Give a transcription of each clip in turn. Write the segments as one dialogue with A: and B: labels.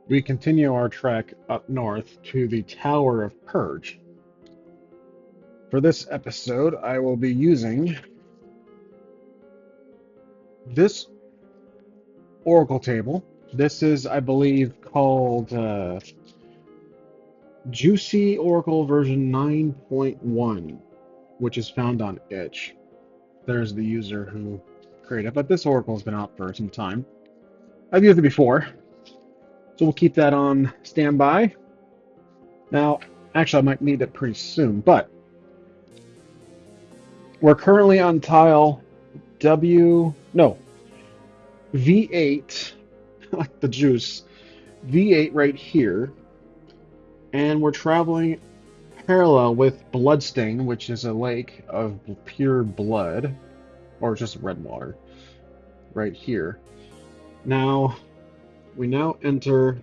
A: we continue our trek up north to the Tower of Purge. For this episode, I will be using this Oracle table. This is, I believe, called Juicy Oracle version 9.1, which is found on itch. There's the user who created it, but this Oracle has been out for some time. I've used it before, so we'll keep that on standby. Now, actually, I might need it pretty soon, but we're currently on tile V8, like the juice, V8 right here, and we're traveling parallel with Bloodstain, which is a lake of pure blood, or just red water, right here. Now, we now enter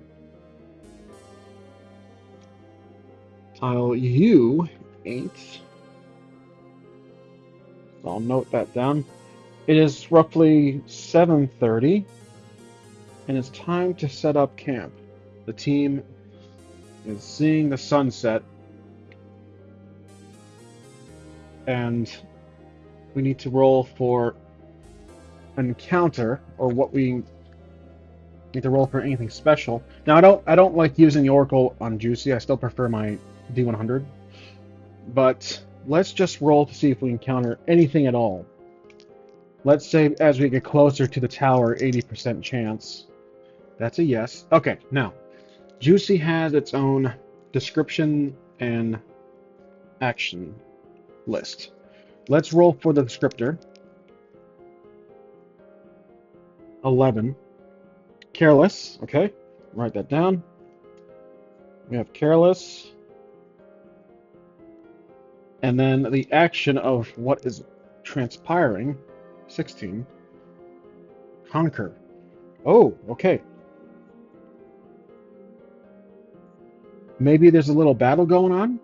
A: tile U8. So I'll note that down. It is roughly 7:30, and it's time to set up camp. The team is seeing the sunset, and we need to roll for an encounter, or what we need to roll for anything special. Now, I don't like using the Oracle on Juicy. I still prefer my D100, but let's just roll to see if we encounter anything at all. Let's say as we get closer to the tower, 80% chance. That's a yes. Okay, now, Juicy has its own description and action list. Let's roll for the descriptor. 11. Careless. Okay, write that down. We have careless. And then the action of what is transpiring. 16. Conquer. Oh, okay. Maybe there's a little battle going on.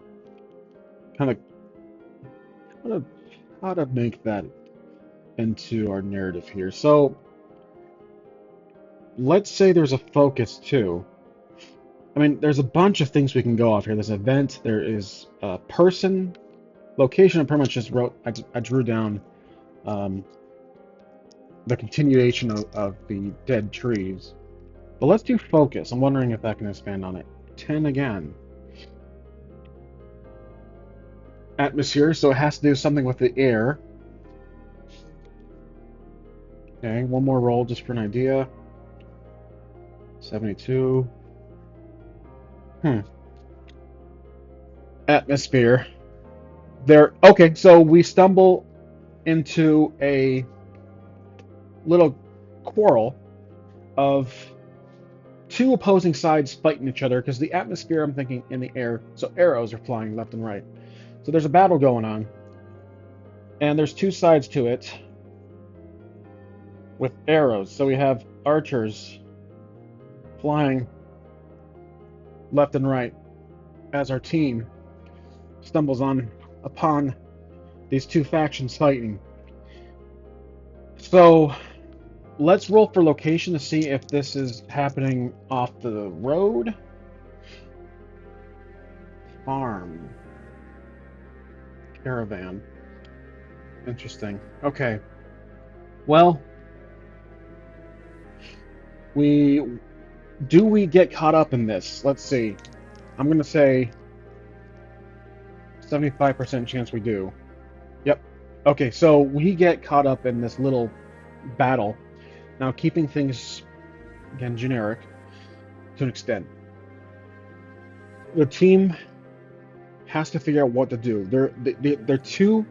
A: Kind of how to make that into our narrative here. So let's say there's a focus too. I mean, there's a bunch of things we can go off here. There's an event, there is a person, location, and pretty much just wrote, I drew down the continuation of the dead trees. But let's do focus. I'm wondering if that can expand on it. 10 again. Atmosphere, so it has to do something with the air. Okay, one more roll just for an idea. 72. Atmosphere. There. Okay, so we stumble into a little quarrel of two opposing sides fighting each other because the atmosphere, I'm thinking, in the air, so arrows are flying left and right. So there's a battle going on, and there's two sides to it with arrows. So we have archers flying left and right as our team stumbles upon these two factions fighting. So let's roll for location to see if this is happening off the road. Farm. Caravan. Interesting. Okay. Well, we get caught up in this? Let's see. I'm gonna say 75% chance we do. Yep. Okay, so we get caught up in this little battle. Now, keeping things, again, generic to an extent. The team has to figure out what to do. They're two.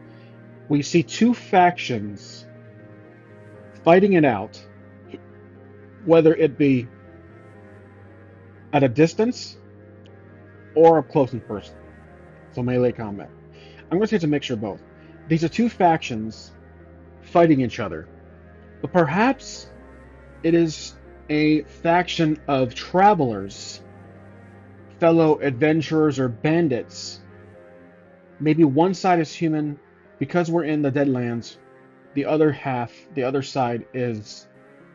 A: We see two factions fighting it out, whether it be at a distance or up close and personal. So melee combat. I'm going to say it's a mixture of both. These are two factions fighting each other, but perhaps it is a faction of travelers, fellow adventurers, or bandits. Maybe one side is human because we're in the Deadlands. The other side is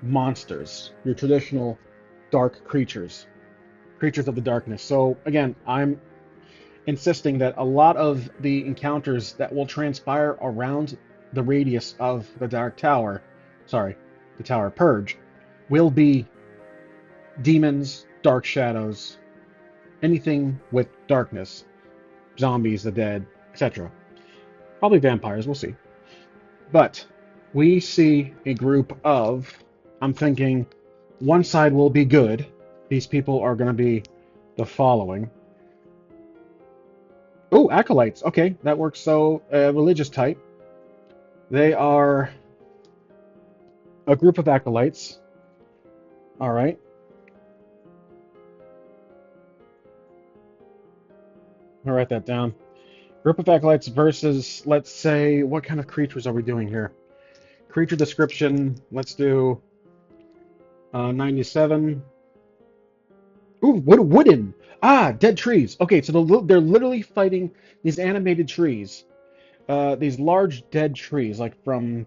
A: monsters, your traditional dark creatures. creatures of the darkness. So again, I'm insisting that a lot of the encounters that will transpire around the radius of the Dark Tower, sorry, the Tower Purge, will be demons, dark shadows, anything with darkness, zombies, the dead, etc. Probably vampires, we'll see. But we see a group of, I'm thinking, one side will be good. These people are going to be the following. Oh, acolytes. Okay, that works. So, religious type. They are a group of acolytes. All right. I'll write that down. Group of acolytes versus, let's say, what kind of creatures are we doing here? Creature description. Let's do 97. Ooh, wooden. Ah, dead trees. Okay, so they're literally fighting these animated trees. These large dead trees, like from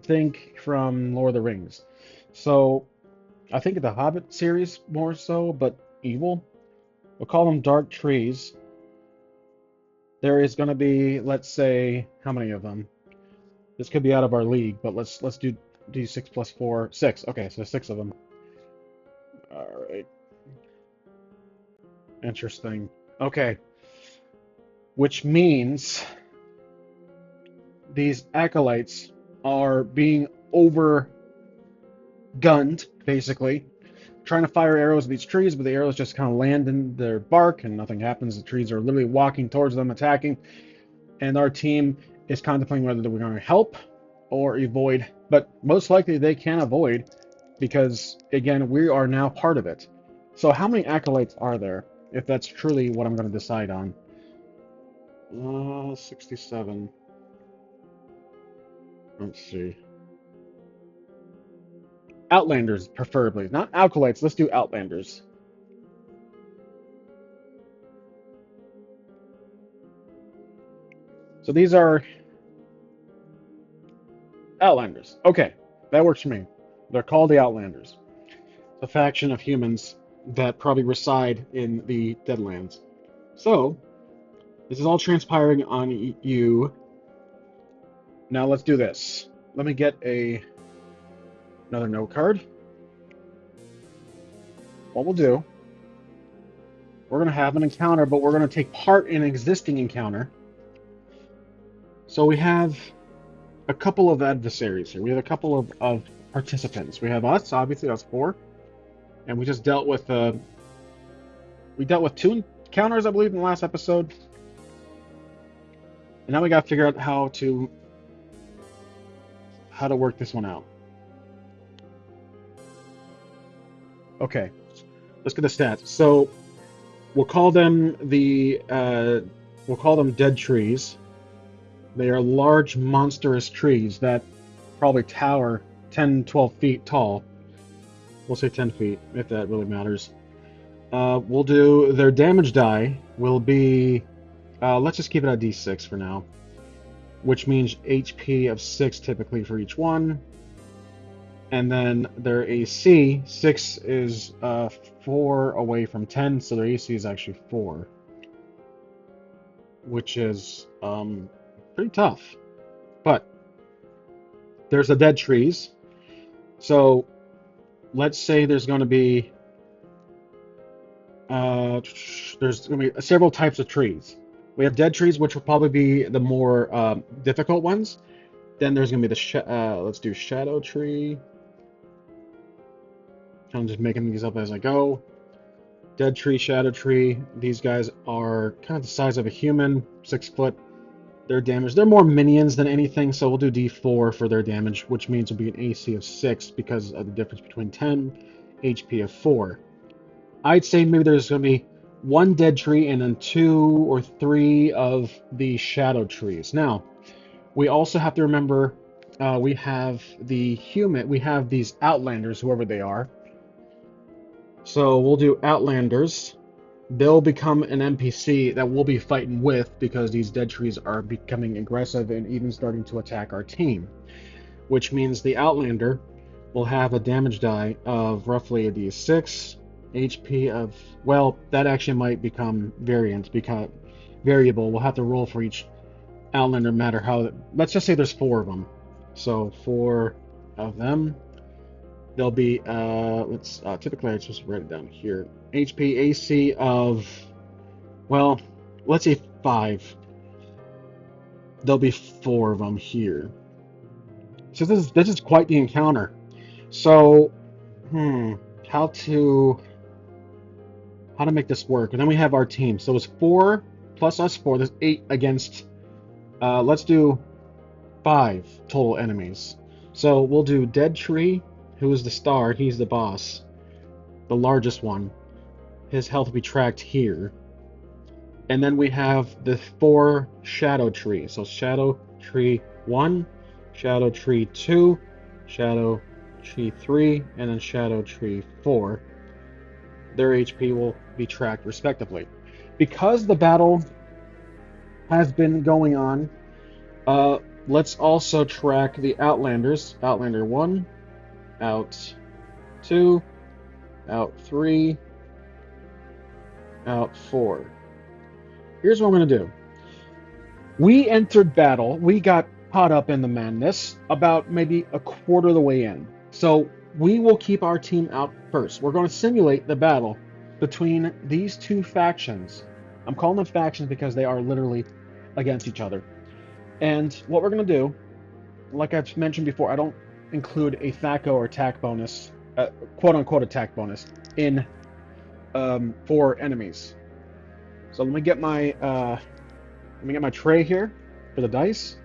A: Lord of the Rings. So I think the Hobbit series more so, but evil. We'll call them dark trees. There is going to be, let's say, how many of them? This could be out of our league, but let's do d6 plus 4, 6. Okay, so 6 of them. All right, interesting. Okay, which means these acolytes are being overgunned, basically, trying to fire arrows at these trees, but the arrows just kind of land in their bark and nothing happens. The trees are literally walking towards them, attacking, and our team is contemplating whether we're going to help or avoid, but most likely they can avoid because, again, we are now part of it. So how many acolytes are there, if that's truly what I'm going to decide on? 67. Let's see. Outlanders, preferably. Not acolytes, let's do outlanders. So these are outlanders. Okay, that works for me. They're called the Outlanders. It's a faction of humans that probably reside in the Deadlands. So, this is all transpiring on you. Now let's do this. Let me get another note card. What we'll do, we're going to have an encounter, but we're going to take part in an existing encounter. So we have a couple of adversaries here. We have a couple of participants. We have us, obviously, that's 4. And we just dealt with we dealt with 2 encounters, I believe, in the last episode. And now we got to figure out how to work this one out. Okay, let's get the stats. So we'll call them dead trees. They are large, monstrous trees that probably tower 10, 12 feet tall. We'll say 10 feet, if that really matters. We'll do their damage die will be, let's just keep it at d6 for now, which means HP of 6 typically for each one. And then their AC, 6 is 4 away from 10, so their AC is actually 4, which is pretty tough. But there's the dead trees. So let's say there's going to be several types of trees. We have dead trees, which will probably be the more difficult ones. Then there's going to be the let's do shadow tree. I'm just making these up as I go. Dead tree, shadow tree. These guys are kind of the size of a human, 6 foot. Their damage, they're more minions than anything, so we'll do d4 for their damage, which means it'll be an AC of 6 because of the difference between 10, HP of 4. I'd say maybe there's going to be 1 dead tree and then 2 or 3 of the shadow trees. Now, we also have to remember we have these outlanders, whoever they are. So we'll do outlanders. They'll become an NPC that we'll be fighting with because these dead trees are becoming aggressive and even starting to attack our team. Which means the outlander will have a damage die of roughly a d6. HP of, well, that actually might become variable. We'll have to roll for each Outlander, no matter how. Let's just say there's 4 of them. So 4 of them. There'll be let's typically I just write it down here. HP AC of, well, let's say 5. There'll be 4 of them here. So this is quite the encounter. So, how to make this work? And then we have our team. So it's 4 plus us 4. There's 8 against. Let's do 5 total enemies. So we'll do Dead Tree, who is the star. He's the boss, the largest one. His health will be tracked here. And then we have the 4 Shadow Tree. So Shadow Tree 1, Shadow Tree 2, Shadow Tree 3, and then Shadow Tree 4. Their HP will be tracked respectively. Because the battle has been going on, let's also track the Outlanders. Outlander 1, Out 2, Out 3, Out 4. Here's what I'm going to do. We entered battle. We got caught up in the madness about maybe a quarter of the way in. So we will keep our team out first. We're going to simulate the battle between these 2 factions. I'm calling them factions because they are literally against each other. And what we're going to do, like I've mentioned before, I don't include a THAC0 or attack bonus, quote-unquote attack bonus, in for enemies. So let me get my tray here for the dice.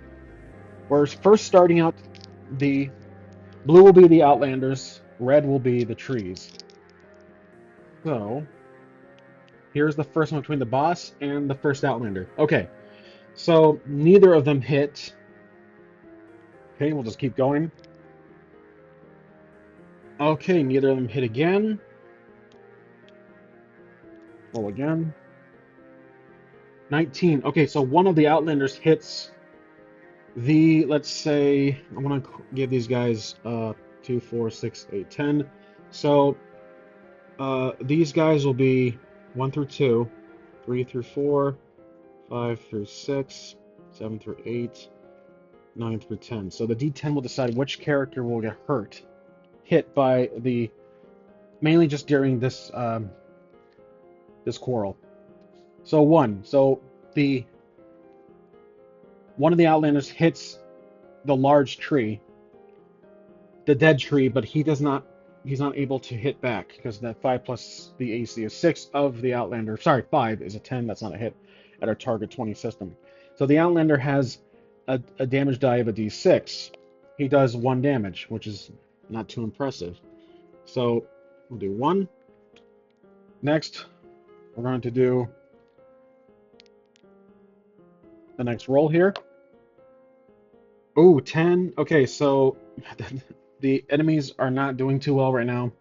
A: We're first starting out. The blue will be the Outlanders, red will be the trees. So here's the first one between the boss and the first Outlander. Okay, so neither of them hit. Okay, we'll just keep going. Okay, neither of them hit again. Roll again. 19. Okay, so one of the Outlanders hits the, let's say, I'm going to give these guys 2, 4, 6, 8, 10. So these guys will be 1 through 2, 3 through 4, 5 through 6, 7 through 8, 9 through 10. So the D10 will decide which character will get hit by the, mainly just during this this quarrel. So 1. So the one of the Outlanders hits the large tree, the dead tree, but he's not able to hit back because that 5 plus the AC is 6 of the Outlander. Sorry, 5 is a 10. That's not a hit at our target 20 system. So the Outlander has a damage die of a D6. He does 1 damage, which is not too impressive. So we'll do 1. Next, we're going to do the next roll here. Oh, 10. Okay, so the enemies are not doing too well right now.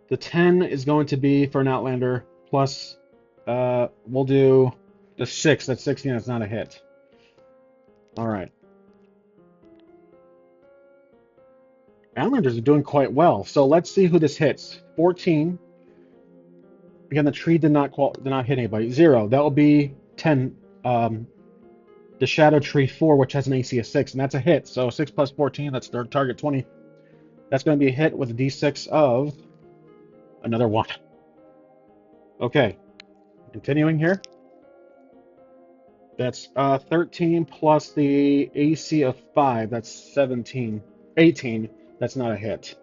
A: The 10 is going to be for an Outlander, plus we'll do the 6. That's 16. That's not a hit. All right. Outlanders are doing quite well. So let's see who this hits. 14. Again, the tree did not hit anybody. 0. That will be 10. The Shadow Tree 4, which has an AC of 6, and that's a hit. So 6 plus 14, that's their target 20. That's going to be a hit with a D6 of another 1. Okay, continuing here. That's 13 plus the AC of 5. That's 17. 18. That's not a hit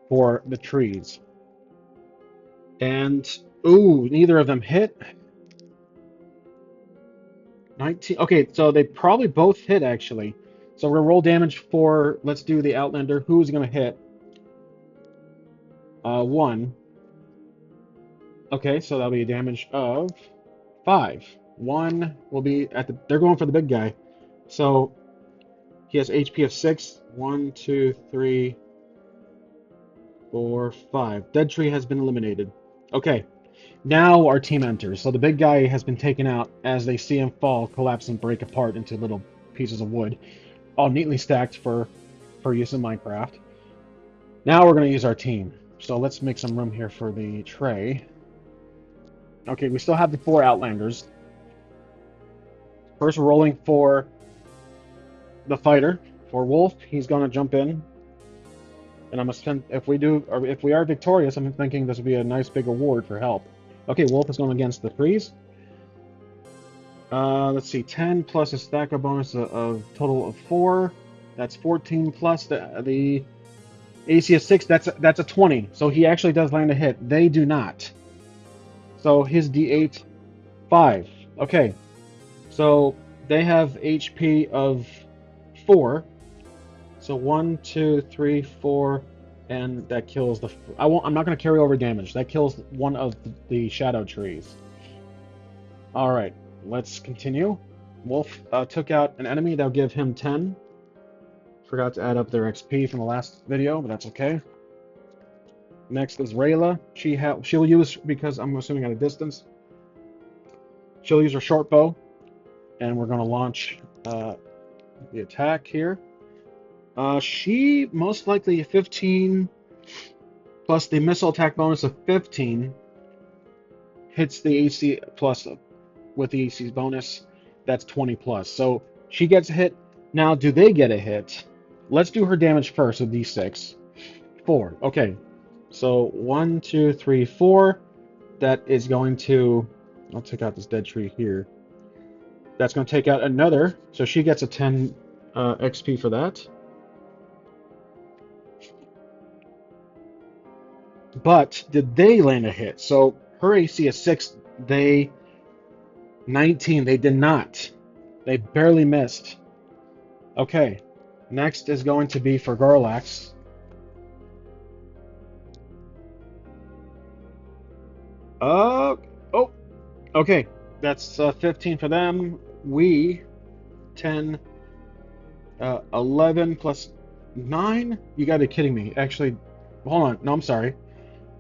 A: for the trees. And, ooh, neither of them hit. 19. Okay, so they probably both hit, actually. So we're going to roll damage for, let's do the Outlander. Who's going to hit? 1. Okay, so that'll be a damage of 5. 1 will be at the, they're going for the big guy. So he has HP of 6. 1, 2, 3, 4, 5. Dead tree has been eliminated. Okay, now our team enters. So the big guy has been taken out as they see him fall, collapse, and break apart into little pieces of wood, all neatly stacked for use in Minecraft. Now we're going to use our team. So let's make some room here for the tray. Okay, we still have the 4 Outlanders. First, we're rolling for the fighter. For Wolf, he's going to jump in. And I'm gonna spend, if we do, or if we are victorious, I'm thinking this would be a nice big award for help. Okay, Wolf is going against the freeze. Let's see, 10 plus a stacker bonus of total of 4. That's 14 plus the AC of 6. That's a 20. So he actually does land a hit. They do not. So his D8, 5. Okay, so they have HP of 4. So 1, 2, 3, 4, and that kills the. I'm not going to carry over damage. That kills one of the shadow trees. All right, let's continue. Wolf took out an enemy. That'll give him 10. Forgot to add up their XP from the last video, but that's okay. Next is Rayla. She'll use, because I'm assuming at a distance, she'll use her short bow, and we're going to launch the attack here. She most likely 15 plus the missile attack bonus of 15 hits the AC plus with the AC's bonus. That's 20 plus. So she gets a hit. Now, do they get a hit? Let's do her damage first with D6. 4. Okay. So 1, 2, 3, 4. That is going to. I'll take out this dead tree here. That's going to take out another. So she gets a 10 XP for that. But did they land a hit? So her AC is 6. They 19. They did not. They barely missed. Okay. Next is going to be for Garlax. Oh, okay. That's 15 for them. We 10, 11 plus 9. You gotta be kidding me. Actually, hold on. No, I'm sorry.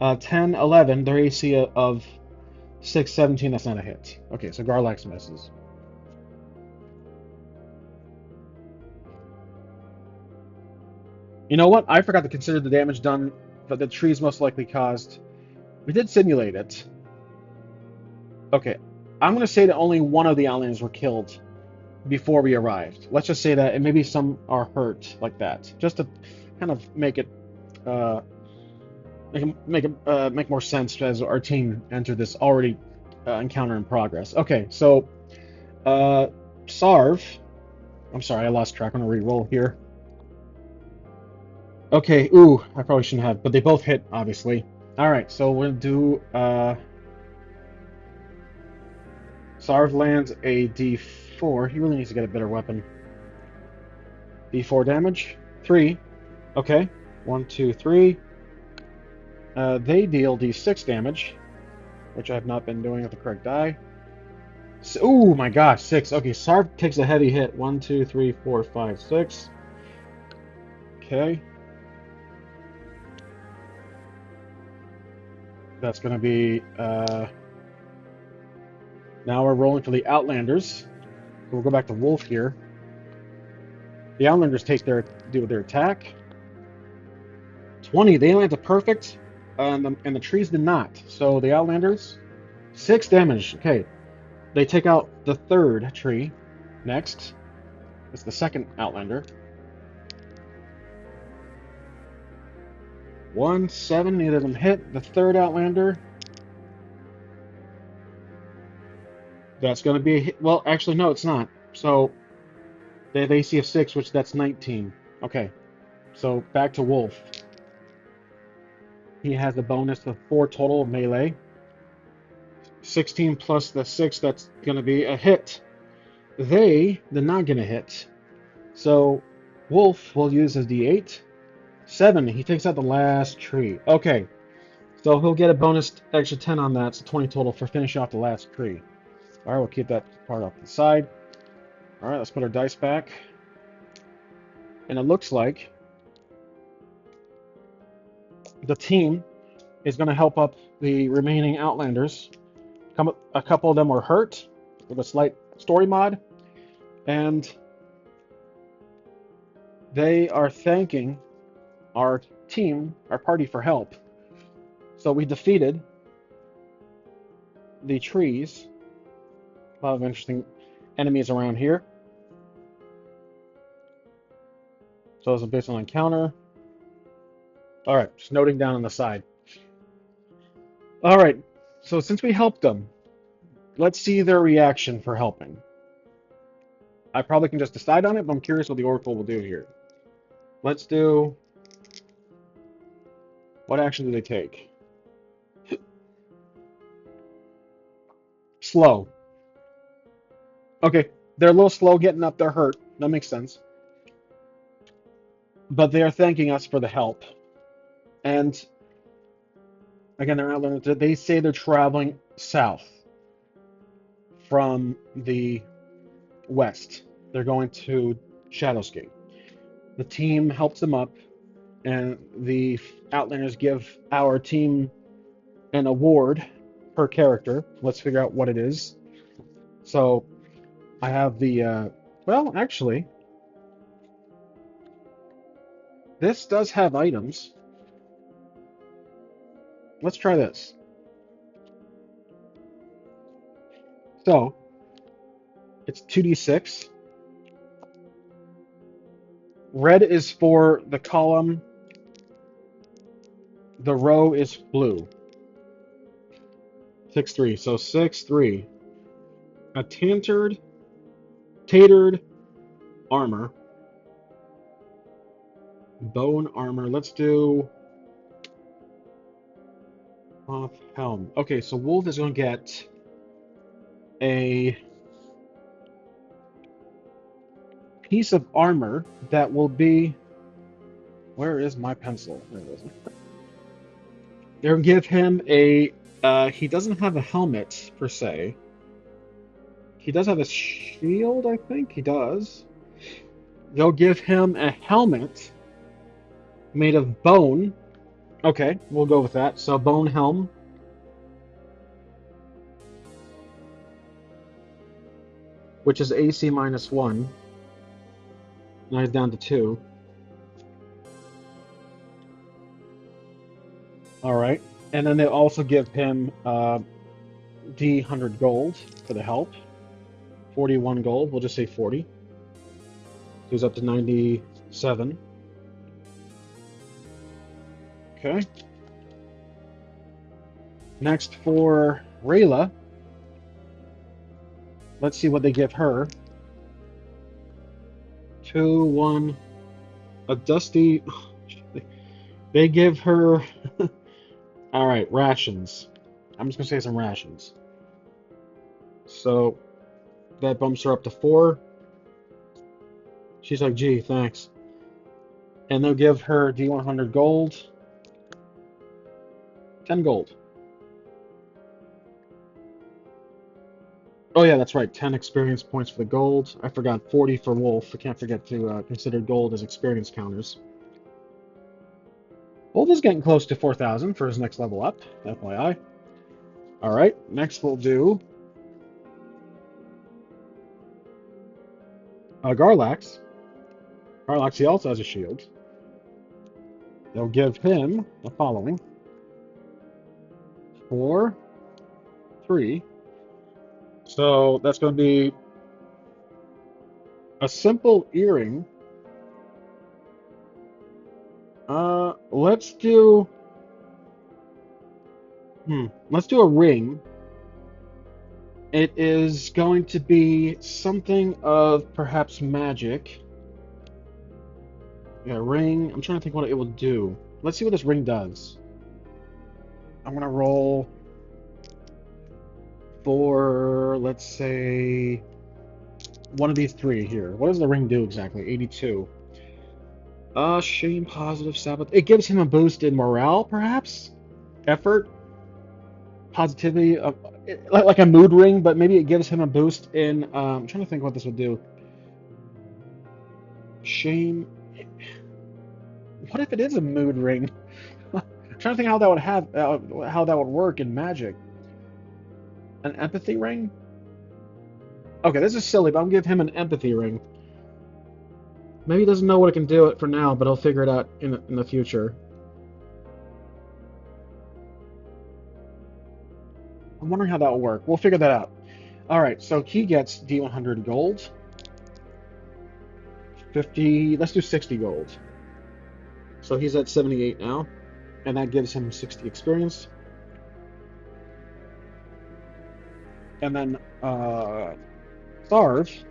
A: 10, 11. Their AC of 6, 17. That's not a hit. Okay, so Garlax misses. You know what? I forgot to consider the damage done, but the trees most likely caused. We did simulate it. Okay, I'm going to say that only one of the Outlanders were killed before we arrived. Let's just say that, and maybe some are hurt like that, just to kind of make it make more sense as our team entered this already encounter in progress. Okay, so Sarv. I'm sorry, I lost track. I'm gonna re-roll here. Okay, ooh, I probably shouldn't have, but they both hit, obviously. All right, so we'll do Sarv lands a D4. He really needs to get a better weapon. D4 damage. 3. Okay. 1, 2, 3. They deal D6 damage, which I have not been doing with the correct die. So, ooh, my gosh, 6. Okay, Sarv takes a heavy hit. 1, 2, 3, 4, 5, 6. Okay. That's going to be... now we're rolling for the Outlanders. So we'll go back to Wolf here. The Outlanders do their attack. 20. They land a perfect, and the trees did not. So the Outlanders, 6 damage. Okay. They take out the third tree. Next. It's the second Outlander. 1, 7. Neither of them hit. The third Outlander. That's going to be a hit. Well, actually, no, it's not. So they have AC of 6, which that's 19. Okay. So back to Wolf. He has a bonus of 4 total of melee. 16 plus the 6, that's going to be a hit. They're not going to hit. So Wolf will use his D8. 7, he takes out the last tree. Okay, so he'll get a bonus extra 10 on that, so 20 total for finishing off the last tree. All right, we'll keep that part off to the side. All right, let's put our dice back. And it looks like the team is going to help up the remaining Outlanders. A couple of them were hurt with a slight story mod, and they are thanking our team, our party, for help. So we defeated the trees. A lot of interesting enemies around here. So it's based on encounter. All right, just noting down on the side. All right, so since we helped them, let's see their reaction for helping. I probably can just decide on it, but I'm curious what the Oracle will do here. Let's do... What action do they take? Slow. Okay, they're a little slow getting up their hurt. That makes sense. But they are thanking us for the help. And again, they're not learning. They say they're traveling south from the west. They're going to Shadowscape. The team helps them up, and the Outlanders give our team an award per character. Let's figure out what it is. So I have the, well, actually, this does have items. Let's try this. So it's 2d6. Red is for the column. The row is blue. 6-3. So 6-3. A tatered armor. Bone armor. Let's do off helm. Okay, so Wolf is going to get a piece of armor that will be... Where is my pencil? There it is. They're going to give him a... he doesn't have a helmet, per se. He does have a shield, I think. He does. They'll give him a helmet made of bone. Okay, we'll go with that. So, bone helm. Which is AC -1. Now he's down to 2. Alright. And then they also give him D100 gold for the help. 41 gold. We'll just say 40. So he's up to 97. Okay. Next for Rayla. Let's see what they give her. 2, 1. A dusty... They give her... Alright, rations. I'm just going to say some rations. So, that bumps her up to 4. She's like, gee, thanks. And they'll give her D100 gold. 10 gold. Oh yeah, that's right. 10 experience points for the gold. I forgot 40 for Wolf. I can't forget to consider gold as experience counters. Wolf is getting close to 4,000 for his next level up. FYI. Alright, next we'll do... Garlax. Garlax, he also has a shield. They'll give him the following. 4, 3. So that's going to be a simple earring. Let's do... Let's do a ring. It is going to be something of perhaps magic. Yeah, ring. I'm trying to think what it will do. Let's see what this ring does. I'm going to roll for, let's say, one of these 3 here. What does the ring do exactly? 82. Shame, positive, Sabbath. It gives him a boost in morale, perhaps? Effort? Positivity? Like a mood ring, but maybe it gives him a boost in... I'm trying to think what this would do. Shame... What if it is a mood ring? I'm trying to think how that would how that would work in Magic. An empathy ring? Okay, this is silly, but I'm gonna give him an empathy ring. Maybe he doesn't know what it can do for now, but he'll figure it out in the future. I'm wondering how that will work. We'll figure that out. All right, so he gets D100 gold, 50. Let's do 60 gold. So he's at 78 now, and that gives him 60 experience. And then Sarv.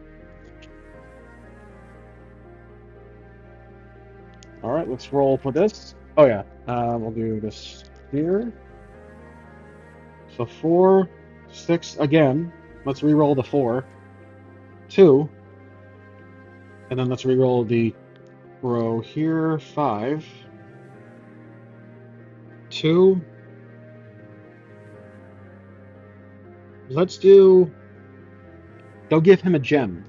A: All right, let's roll for this. Oh yeah, we'll do this here. So 4, 6 again. Let's re-roll the 4, 2, and then let's re-roll the row here. 5, 2. Let's do. They'll give him a gem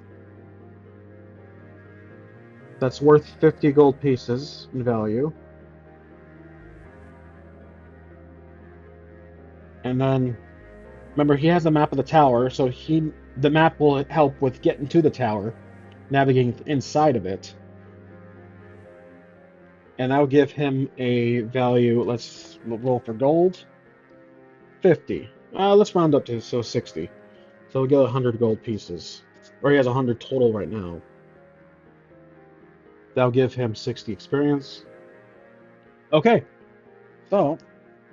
A: that's worth 50 gold pieces in value, and then remember he has a map of the tower, so the map will help with getting to the tower, navigating inside of it. And that'll give him a value. Let's roll for gold. 50. Let's round up to 60. So we'll get 100 gold pieces. Or he has 100 total right now. That'll give him 60 experience. Okay, so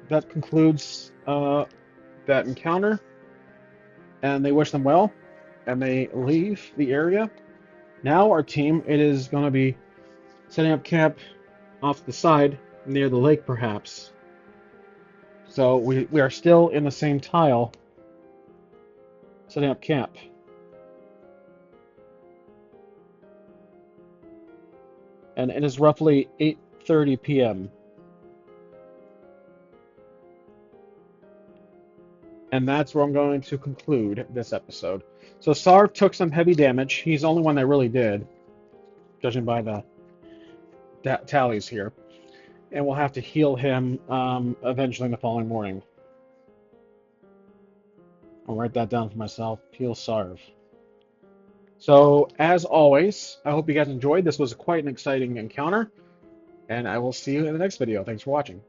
A: that concludes that encounter. And they wish them well. And they leave the area. Now our team, it is going to be setting up camp off the side near the lake, perhaps. So we are still in the same tile, setting up camp. And it is roughly 8:30 p.m. And that's where I'm going to conclude this episode. So Sarv took some heavy damage. He's the only one that really did, judging by the tallies here. And we'll have to heal him eventually in the following morning. I'll write that down for myself. Heal Sarv. So, as always, I hope you guys enjoyed. This was quite an exciting encounter, and I will see you in the next video. Thanks for watching.